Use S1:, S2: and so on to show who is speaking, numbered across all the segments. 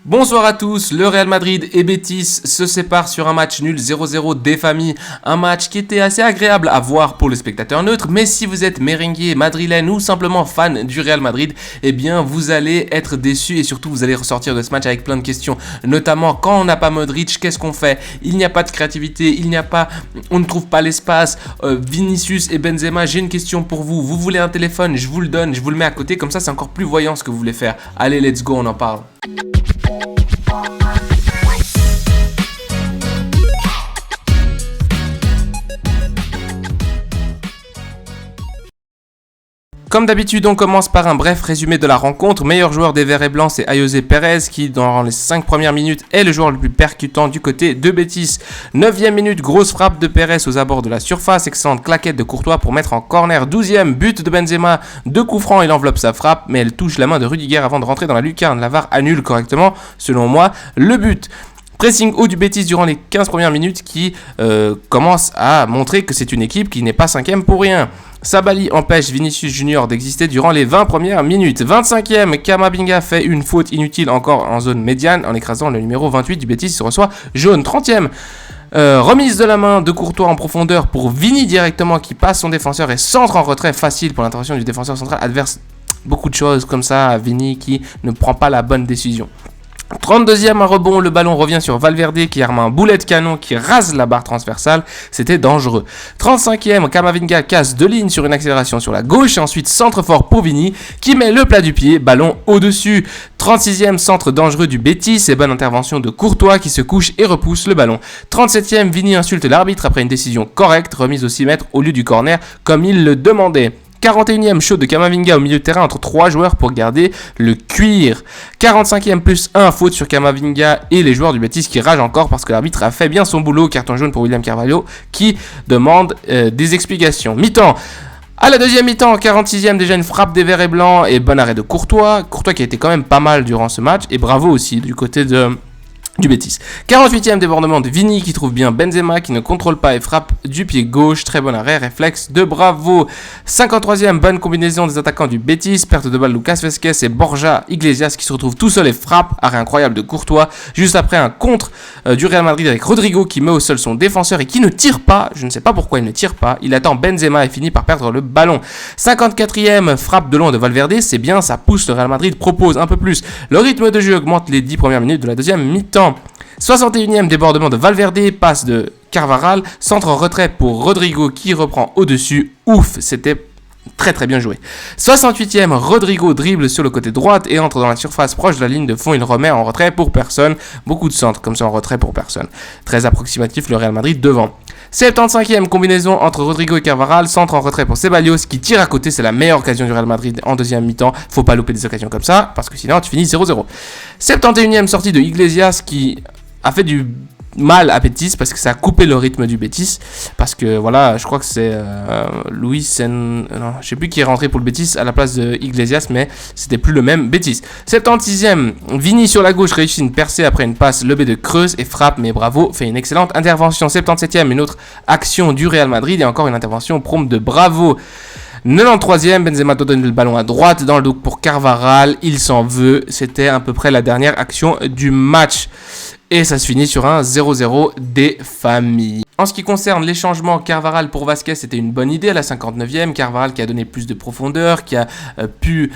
S1: Bonsoir à tous, le Real Madrid et Betis se séparent sur un match nul 0-0 des familles, un match qui était assez agréable à voir pour le spectateur neutre, mais si vous êtes merengue, madrilène ou simplement fan du Real Madrid, eh bien vous allez être déçu et surtout vous allez ressortir de ce match avec plein de questions, notamment quand on n'a pas Modric, qu'est-ce qu'on fait? Il n'y a pas de créativité, on ne trouve pas l'espace, Vinicius et Benzema, j'ai une question pour vous, vous voulez un téléphone, je vous le donne, je vous le mets à côté, comme ça c'est encore plus voyant ce que vous voulez faire, allez let's go, on en parle. Comme d'habitude, on commence par un bref résumé de la rencontre. Meilleur joueur des Verts et Blancs, c'est Ayoze Perez qui, dans les 5 premières minutes, est le joueur le plus percutant du côté de Betis. 9e minute, grosse frappe de Perez aux abords de la surface. Excellente claquette de Courtois pour mettre en corner. 12e, but de Benzema. 2 coups francs, il enveloppe sa frappe, mais elle touche la main de Rudiger avant de rentrer dans la lucarne. La VAR annule correctement, selon moi, le but. Pressing haut du Betis durant les 15 premières minutes qui commence à montrer que c'est une équipe qui n'est pas 5e pour rien. Sabali empêche Vinicius Junior d'exister durant les 20 premières minutes. 25e, Camavinga fait une faute inutile encore en zone médiane en écrasant le numéro 28 du Betis, il se reçoit jaune. 30e, remise de la main de Courtois en profondeur pour Vini directement qui passe son défenseur et centre en retrait facile pour l'intervention du défenseur central adverse. Beaucoup de choses comme ça, Vini qui ne prend pas la bonne décision. 32e, un rebond, le ballon revient sur Valverde qui arme un boulet de canon qui rase la barre transversale, c'était dangereux. 35e, Camavinga casse deux lignes sur une accélération sur la gauche et ensuite centre fort pour Vini qui met le plat du pied, ballon au-dessus. 36e, centre dangereux du Betis et bonne intervention de Courtois qui se couche et repousse le ballon. 37e, Vini insulte l'arbitre après une décision correcte, remise au 6 mètres au lieu du corner comme il le demandait. 41e, shoot de Camavinga au milieu de terrain entre 3 joueurs pour garder le cuir. 45e plus 1, faute sur Camavinga et les joueurs du Betis qui ragent encore parce que l'arbitre a fait bien son boulot. Carton jaune pour William Carvalho qui demande des explications. Mi-temps. À la deuxième mi-temps, 46e, déjà une frappe des Verts et Blancs et bon arrêt de Courtois. Courtois qui a été quand même pas mal durant ce match et bravo aussi du côté du Betis. 48e débordement de Vini qui trouve bien Benzema qui ne contrôle pas et frappe du pied gauche. Très bon arrêt, réflexe de Bravo. 53e, bonne combinaison des attaquants du Betis. Perte de balle Lucas Vazquez et Borja Iglesias qui se retrouve tout seul et frappe. Arrêt incroyable de Courtois. Juste après un contre du Real Madrid avec Rodrigo qui met au sol son défenseur et qui ne tire pas. Je ne sais pas pourquoi il ne tire pas. Il attend Benzema et finit par perdre le ballon. 54e, frappe de loin de Valverde. C'est bien, ça pousse. Le Real Madrid propose un peu plus. Le rythme de jeu augmente les 10 premières minutes de la deuxième mi-temps. 61e débordement de Valverde, passe de Carvajal, centre en retrait pour Rodrigo qui reprend au-dessus. Ouf, c'était très très bien joué. 68e, Rodrigo dribble sur le côté droit et entre dans la surface proche de la ligne de fond. Il remet en retrait pour personne. Beaucoup de centres comme ça en retrait pour personne. Très approximatif le Real Madrid devant. 75e, combinaison entre Rodrigo et Carvajal, centre en retrait pour Ceballos qui tire à côté, c'est la meilleure occasion du Real Madrid en deuxième mi-temps, faut pas louper des occasions comme ça, parce que sinon tu finis 0-0. 71e sortie de Iglesias qui a fait du mal à Betis parce que ça a coupé le rythme du Betis, parce que voilà, je crois que c'est non, je sais plus qui est rentré pour le Betis à la place de Iglesias, mais c'était plus le même Betis. 76e, Vini sur la gauche réussit une percée après une passe lobée de Creuse et frappe, mais Bravo fait une excellente intervention. 77e, une autre action du Real Madrid et encore une intervention prompte de Bravo. 93e, Benzema donne le ballon à droite dans le dos pour Carvajal, il s'en veut, c'était à peu près la dernière action du match. Et ça se finit sur un 0-0 des familles. En ce qui concerne les changements, Carvajal pour Vazquez, c'était une bonne idée à la 59e. Carvajal qui a donné plus de profondeur, qui a pu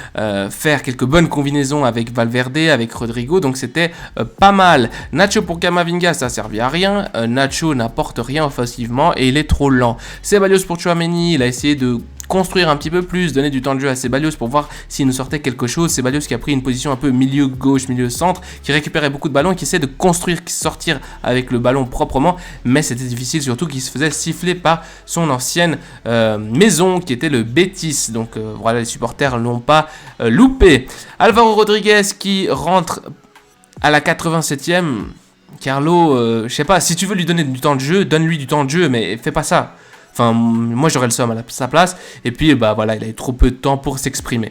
S1: faire quelques bonnes combinaisons avec Valverde, avec Rodrigo, donc c'était pas mal. Nacho pour Camavinga, ça a servi à rien. Nacho n'apporte rien offensivement et il est trop lent. Ceballos pour Tchouaméni, il a essayé de construire un petit peu plus, donner du temps de jeu à Ceballos pour voir s'il nous sortait quelque chose. Ceballos qui a pris une position un peu milieu gauche, milieu centre, qui récupérait beaucoup de ballons et qui essaie de construire, qui sortir avec le ballon proprement, mais c'était difficile, surtout qu'il se faisait siffler par son ancienne maison qui était le Betis. Donc voilà, les supporters l'ont pas loupé. Alvaro Rodriguez qui rentre à la 87e. Carlo, je sais pas, si tu veux lui donner du temps de jeu, donne-lui du temps de jeu, mais fais pas ça. Enfin, moi j'aurais le seum à sa place. Et puis, bah voilà, il a eu trop peu de temps pour s'exprimer.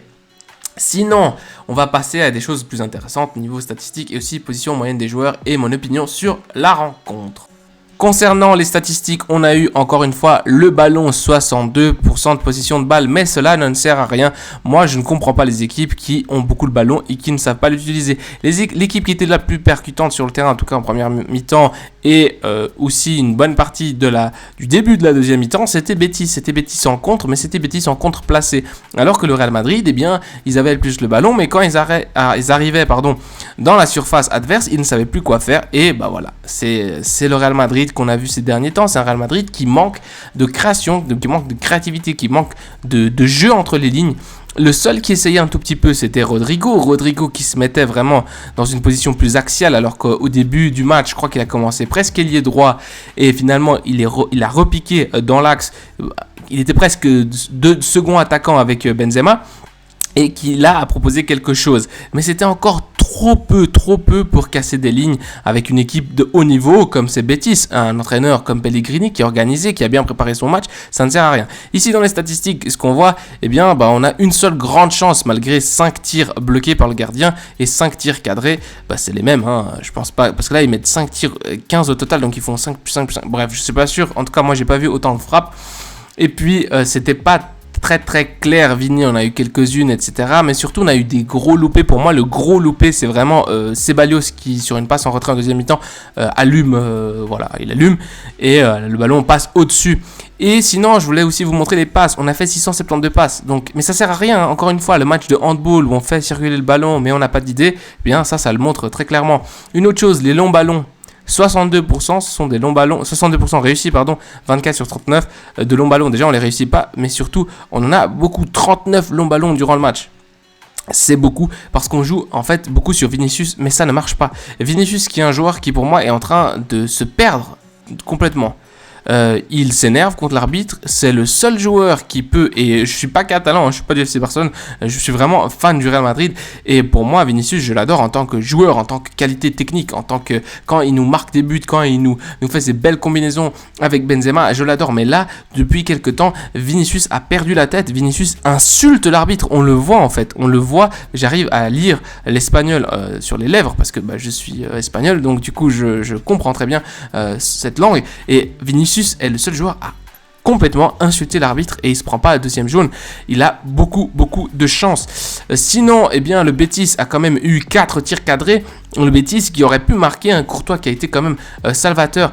S1: Sinon, on va passer à des choses plus intéressantes niveau statistique et aussi position moyenne des joueurs et mon opinion sur la rencontre. Concernant les statistiques, on a eu encore une fois le ballon, 62% de possession de balle, mais cela ne sert à rien. Moi, je ne comprends pas les équipes qui ont beaucoup le ballon et qui ne savent pas l'utiliser. L'équipe qui était la plus percutante sur le terrain, en tout cas en première mi-temps, et aussi une bonne partie du début de la deuxième mi-temps, c'était Betis. C'était Betis en contre, mais c'était Betis en contre placé. Alors que le Real Madrid, eh bien, ils avaient plus le ballon, mais quand ils arrivaient dans la surface adverse, ils ne savaient plus quoi faire. Et bah voilà, c'est le Real Madrid qu'on a vu ces derniers temps. C'est un Real Madrid qui manque de création, qui manque de créativité, qui manque de jeu entre les lignes. Le seul qui essayait un tout petit peu, c'était Rodrigo qui se mettait vraiment dans une position plus axiale, alors qu'au début du match, je crois qu'il a commencé presque ailier droit et finalement il a repiqué dans l'axe. Il était presque second attaquant avec Benzema. Et qui là a proposé quelque chose. Mais c'était encore trop peu pour casser des lignes avec une équipe de haut niveau comme c'est Betis, un entraîneur comme Pellegrini qui est organisé, qui a bien préparé son match, ça ne sert à rien. Ici dans les statistiques, ce qu'on voit, eh bien, on a une seule grande chance malgré 5 tirs bloqués par le gardien et 5 tirs cadrés, c'est les mêmes, je pense pas, parce que là ils mettent 5 tirs, 15 au total, donc ils font 5 plus 5 plus 5, bref, je suis pas sûr, en tout cas moi j'ai pas vu autant de frappes, et puis c'était pas très clair. Vini, on a eu quelques-unes, etc. Mais surtout, on a eu des gros loupés. Pour moi, le gros loupé, c'est vraiment Ceballos qui, sur une passe en retrait en deuxième mi-temps, allume. Il allume. Et le ballon passe au-dessus. Et sinon, je voulais aussi vous montrer les passes. On a fait 672 passes. Donc, mais ça sert à rien. Encore une fois, le match de handball où on fait circuler le ballon, mais on n'a pas d'idée, eh bien ça le montre très clairement. Une autre chose, les longs ballons. 62%, ce sont des longs ballons, 62% réussis, 24 sur 39 de longs ballons. Déjà, on les réussit pas, mais surtout, on en a beaucoup, 39 longs ballons durant le match. C'est beaucoup parce qu'on joue en fait beaucoup sur Vinicius, mais ça ne marche pas. Vinicius qui est un joueur qui pour moi est en train de se perdre complètement. Il s'énerve contre l'arbitre, c'est le seul joueur qui peut, et je suis pas catalan, je suis pas du FC Barcelone, je suis vraiment fan du Real Madrid, et pour moi Vinicius je l'adore en tant que joueur, en tant que qualité technique, en tant que, quand il nous marque des buts, quand il nous fait ces belles combinaisons avec Benzema, je l'adore, mais là, depuis quelques temps, Vinicius a perdu la tête, Vinicius insulte l'arbitre, on le voit en fait, j'arrive à lire l'espagnol sur les lèvres, parce que je suis espagnol, donc du coup je comprends très bien cette langue, et Vinicius est le seul joueur à complètement insulter l'arbitre et il se prend pas la deuxième jaune. Il a beaucoup de chance. Sinon, eh bien, le Betis a quand même eu 4 tirs cadrés. Le Betis qui aurait pu marquer un Courtois qui a été quand même salvateur,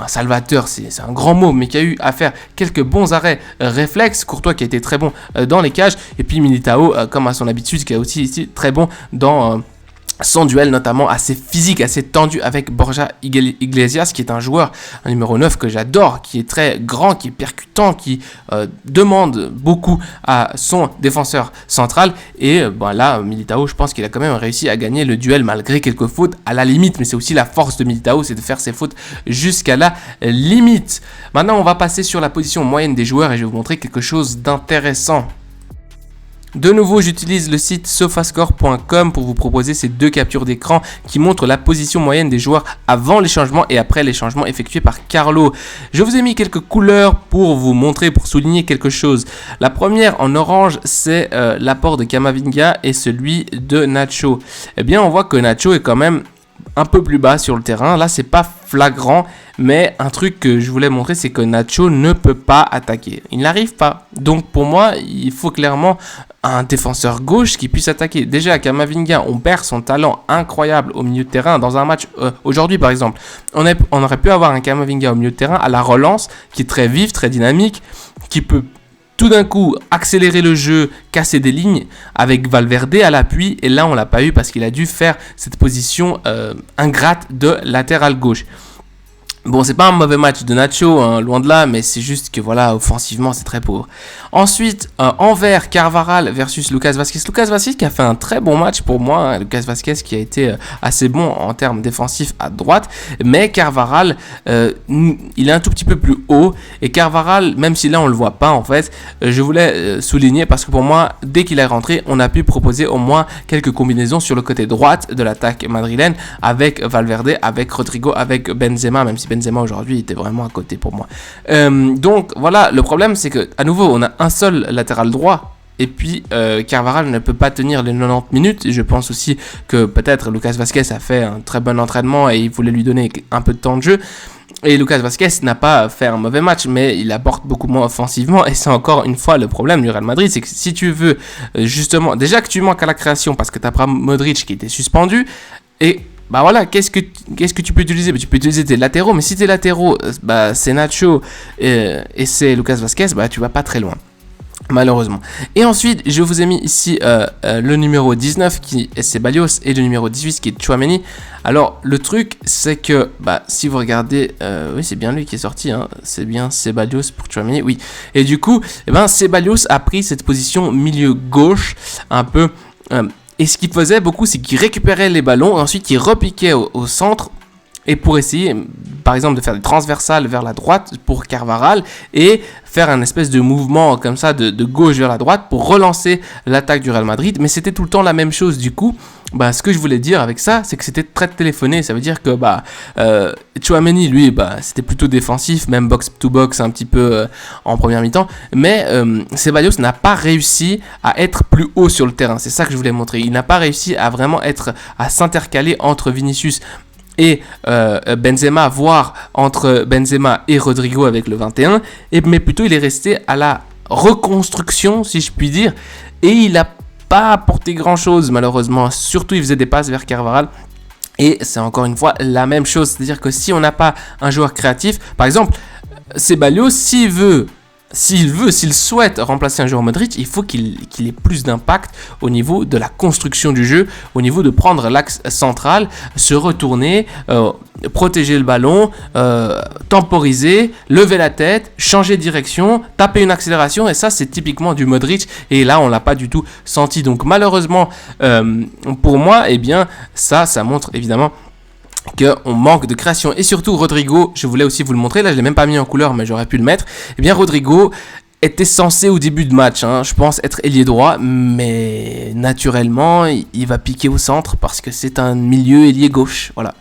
S1: salvateur, c'est un grand mot, mais qui a eu à faire quelques bons arrêts réflexes. Courtois qui a été très bon dans les cages. Et puis Militao, comme à son habitude, qui a aussi été très bon dans son duel notamment assez physique, assez tendu avec Borja Iglesias qui est un joueur, un numéro 9 que j'adore, qui est très grand, qui est percutant, qui demande beaucoup à son défenseur central. Et là, Militao, je pense qu'il a quand même réussi à gagner le duel malgré quelques fautes à la limite. Mais c'est aussi la force de Militao, c'est de faire ses fautes jusqu'à la limite. Maintenant, on va passer sur la position moyenne des joueurs et je vais vous montrer quelque chose d'intéressant. De nouveau, j'utilise le site sofascore.com pour vous proposer ces deux captures d'écran qui montrent la position moyenne des joueurs avant les changements et après les changements effectués par Carlo. Je vous ai mis quelques couleurs pour vous montrer, pour souligner quelque chose. La première en orange, c'est l'apport de Camavinga et celui de Nacho. Eh bien, on voit que Nacho est quand même un peu plus bas sur le terrain. Là, c'est pas flagrant, mais un truc que je voulais montrer, c'est que Nacho ne peut pas attaquer. Il n'arrive pas. Donc, pour moi, il faut clairement un défenseur gauche qui puisse attaquer. Déjà, Camavinga, on perd son talent incroyable au milieu de terrain. Dans un match, aujourd'hui par exemple, on aurait pu avoir un Camavinga au milieu de terrain à la relance, qui est très vif, très dynamique, qui peut tout d'un coup accélérer le jeu, casser des lignes avec Valverde à l'appui. Et là, on l'a pas eu parce qu'il a dû faire cette position ingrate de latéral gauche. Bon, c'est pas un mauvais match de Nacho, hein, loin de là, mais c'est juste que voilà, offensivement, c'est très pauvre. Ensuite, envers Carvajal versus Lucas Vázquez. Lucas Vázquez qui a fait un très bon match pour moi. Hein, Lucas Vázquez qui a été assez bon en termes défensifs à droite. Mais Carvajal, il est un tout petit peu plus haut. Et Carvajal, même si là on le voit pas en fait, je voulais souligner parce que pour moi, dès qu'il est rentré, on a pu proposer au moins quelques combinaisons sur le côté droite de l'attaque madrilène avec Valverde, avec Rodrigo, avec Benzema, même si Benzema aujourd'hui était vraiment à côté pour moi. Donc voilà, le problème c'est que à nouveau on a un seul latéral droit et puis Carvajal ne peut pas tenir les 90 minutes. Je pense aussi que peut-être Lucas Vázquez a fait un très bon entraînement et il voulait lui donner un peu de temps de jeu. Et Lucas Vazquez n'a pas fait un mauvais match, mais il apporte beaucoup moins offensivement. Et c'est encore une fois le problème du Real Madrid, c'est que si tu veux justement, déjà que tu manques à la création parce que tu as Modric qui était suspendu, et bah voilà, qu'est-ce que tu peux utiliser? Tu peux utiliser tes latéraux, mais si tes latéraux, c'est Nacho et c'est Lucas Vazquez, tu vas pas très loin. Malheureusement. Et ensuite, je vous ai mis ici le numéro 19 qui est Ceballos et le numéro 18 qui est Tchouaméni. Alors, le truc, c'est que si vous regardez, oui, c'est bien lui qui est sorti, hein, c'est bien Ceballos pour Tchouaméni, oui. Et du coup, Ceballos a pris cette position milieu gauche, un peu. Et ce qu'il faisait beaucoup, c'est qu'il récupérait les ballons, et ensuite il repiquait au centre. Et pour essayer, par exemple, de faire des transversales vers la droite pour Carvajal et faire un espèce de mouvement comme ça de gauche vers la droite pour relancer l'attaque du Real Madrid. Mais c'était tout le temps la même chose du coup. Ce que je voulais dire avec ça, c'est que c'était très téléphoné. Ça veut dire que Tchouaméni, lui, c'était plutôt défensif, même box-to-box un petit peu en première mi-temps. Mais Ceballos n'a pas réussi à être plus haut sur le terrain. C'est ça que je voulais montrer. Il n'a pas réussi à vraiment à s'intercaler entre Vinicius et Benzema, voire entre Benzema et Rodrigo avec le 21, mais plutôt il est resté à la reconstruction, si je puis dire, et il n'a pas apporté grand chose malheureusement, surtout il faisait des passes vers Carvajal. Et c'est encore une fois la même chose, c'est-à-dire que si on n'a pas un joueur créatif, par exemple Ceballos, s'il souhaite remplacer un joueur Modric, il faut qu'il ait plus d'impact au niveau de la construction du jeu, au niveau de prendre l'axe central, se retourner, protéger le ballon, temporiser, lever la tête, changer de direction, taper une accélération, et ça c'est typiquement du Modric, et là on l'a pas du tout senti. Donc malheureusement pour moi, ça montre évidemment qu'on manque de création. Et surtout Rodrigo, je voulais aussi vous le montrer, là je l'ai même pas mis en couleur mais j'aurais pu le mettre. Rodrigo était censé au début de match, je pense, être ailier droit, mais naturellement il va piquer au centre parce que c'est un milieu ailier gauche, voilà.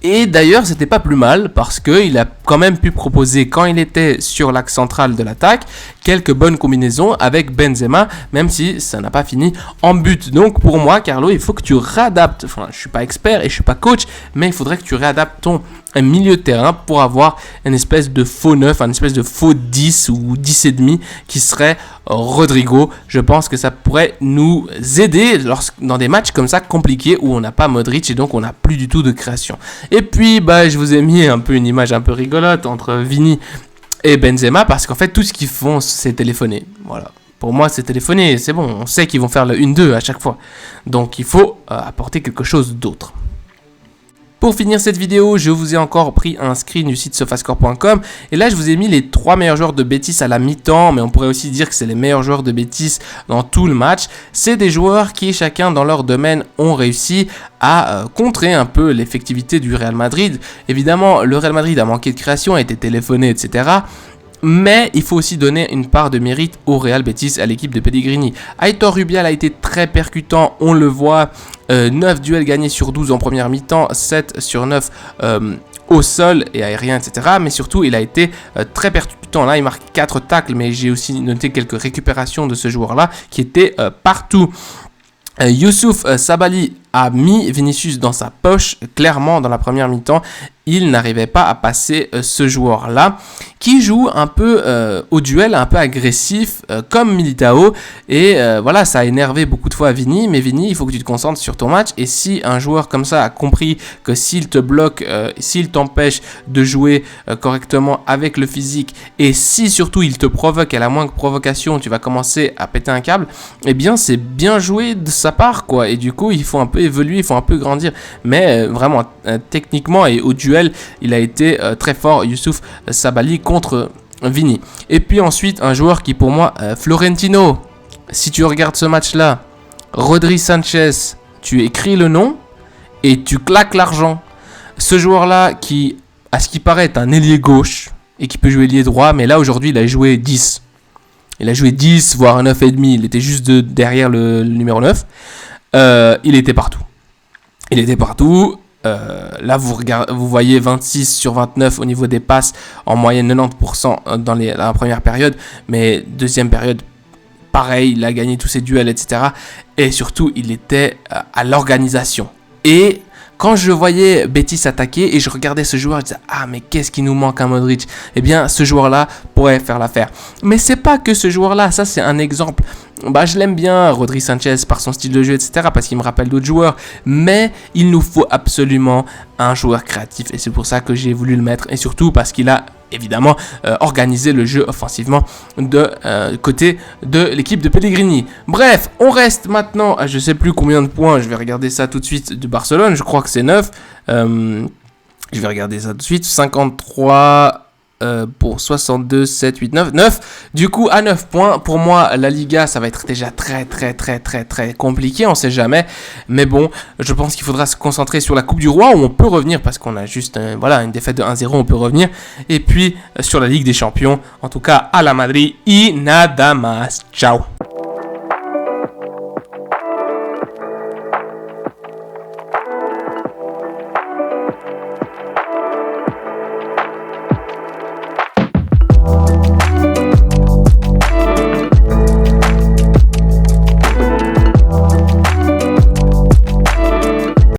S1: Et d'ailleurs, c'était pas plus mal parce qu'il a quand même pu proposer, quand il était sur l'axe central de l'attaque, quelques bonnes combinaisons avec Benzema, même si ça n'a pas fini en but. Donc pour moi, Carlo, il faut que tu réadaptes, je suis pas expert et je suis pas coach, mais il faudrait que tu réadaptes ton milieu de terrain pour avoir une espèce de faux 9, une espèce de faux 10 ou 10,5 qui serait Rodrigo. Je pense que ça pourrait nous aider dans des matchs comme ça compliqués où on n'a pas Modric et donc on n'a plus du tout de création. Et puis je vous ai mis un peu une image un peu rigolote entre Vini et Benzema parce qu'en fait tout ce qu'ils font c'est téléphoner. Voilà. Pour moi c'est téléphoner, c'est bon, on sait qu'ils vont faire le 1-2 à chaque fois. Donc il faut apporter quelque chose d'autre. Pour finir cette vidéo, je vous ai encore pris un screen du site sofascore.com et là je vous ai mis les 3 meilleurs joueurs de Betis à la mi-temps, mais on pourrait aussi dire que c'est les meilleurs joueurs de Betis dans tout le match. C'est des joueurs qui chacun dans leur domaine ont réussi à contrer un peu l'effectivité du Real Madrid. Évidemment, le Real Madrid a manqué de création, a été téléphoné, etc. Mais il faut aussi donner une part de mérite au Real Betis, à l'équipe de Pellegrini. Aitor Rubial a été très percutant, on le voit, 9 duels gagnés sur 12 en première mi-temps, 7 sur 9 au sol et aérien, etc. Mais surtout, il a été très percutant. Là, il marque 4 tacles, mais j'ai aussi noté quelques récupérations de ce joueur-là qui étaient partout. Youssouf Sabaly a mis Vinicius dans sa poche, clairement dans la première mi-temps. Il n'arrivait pas à passer ce joueur-là, qui joue un peu au duel, un peu agressif, comme Militao. Et voilà, ça a énervé beaucoup de fois Vini, mais Vini, il faut que tu te concentres sur ton match. Et si un joueur comme ça a compris que s'il te bloque, s'il t'empêche de jouer correctement avec le physique, et si surtout il te provoque, à la moindre provocation, tu vas commencer à péter un câble, eh bien c'est bien joué de sa part, quoi. Et du coup, il faut un peu évoluer, il faut un peu grandir. Mais vraiment, techniquement et au duel, il a été très fort, Youssouf Sabaly contre Vini. Et puis ensuite, un joueur qui pour moi, Florentino, si tu regardes ce match-là, Rodri Sanchez, tu écris le nom et tu claques l'argent. Ce joueur-là qui, à ce qui paraît, est un ailier gauche et qui peut jouer ailier droit, mais là aujourd'hui, il a joué 10. Il a joué 10, voire un 9,5. Il était juste derrière le numéro 9. Il était partout. Il était partout. Là, vous voyez 26 sur 29 au niveau des passes, en moyenne 90% dans la première période. Mais deuxième période, pareil, il a gagné tous ses duels, etc. Et surtout, il était à l'organisation. Et quand je voyais Betis attaquer et je regardais ce joueur, je disais ah mais qu'est-ce qui nous manque à Modric? Eh bien ce joueur-là pourrait faire l'affaire. Mais c'est pas que ce joueur-là, ça c'est un exemple. Je l'aime bien, Rodri Sanchez, par son style de jeu, etc., parce qu'il me rappelle d'autres joueurs, mais il nous faut absolument un joueur créatif, et c'est pour ça que j'ai voulu le mettre, et surtout parce qu'il a évidemment organisé le jeu offensivement de côté de l'équipe de Pellegrini. Bref, on reste maintenant à je sais plus combien de points, je vais regarder ça tout de suite, de Barcelone, je crois que c'est 9, je vais regarder ça tout de suite, 53... pour 62, 7, 8, 9. Du coup, à 9 points, pour moi, la Liga, ça va être déjà très compliqué, on sait jamais. Mais bon, je pense qu'il faudra se concentrer sur la Coupe du Roi, où on peut revenir, parce qu'on a juste une défaite de 1-0, on peut revenir. Et puis, sur la Ligue des Champions, en tout cas, à la Madrid, y nada más. Ciao.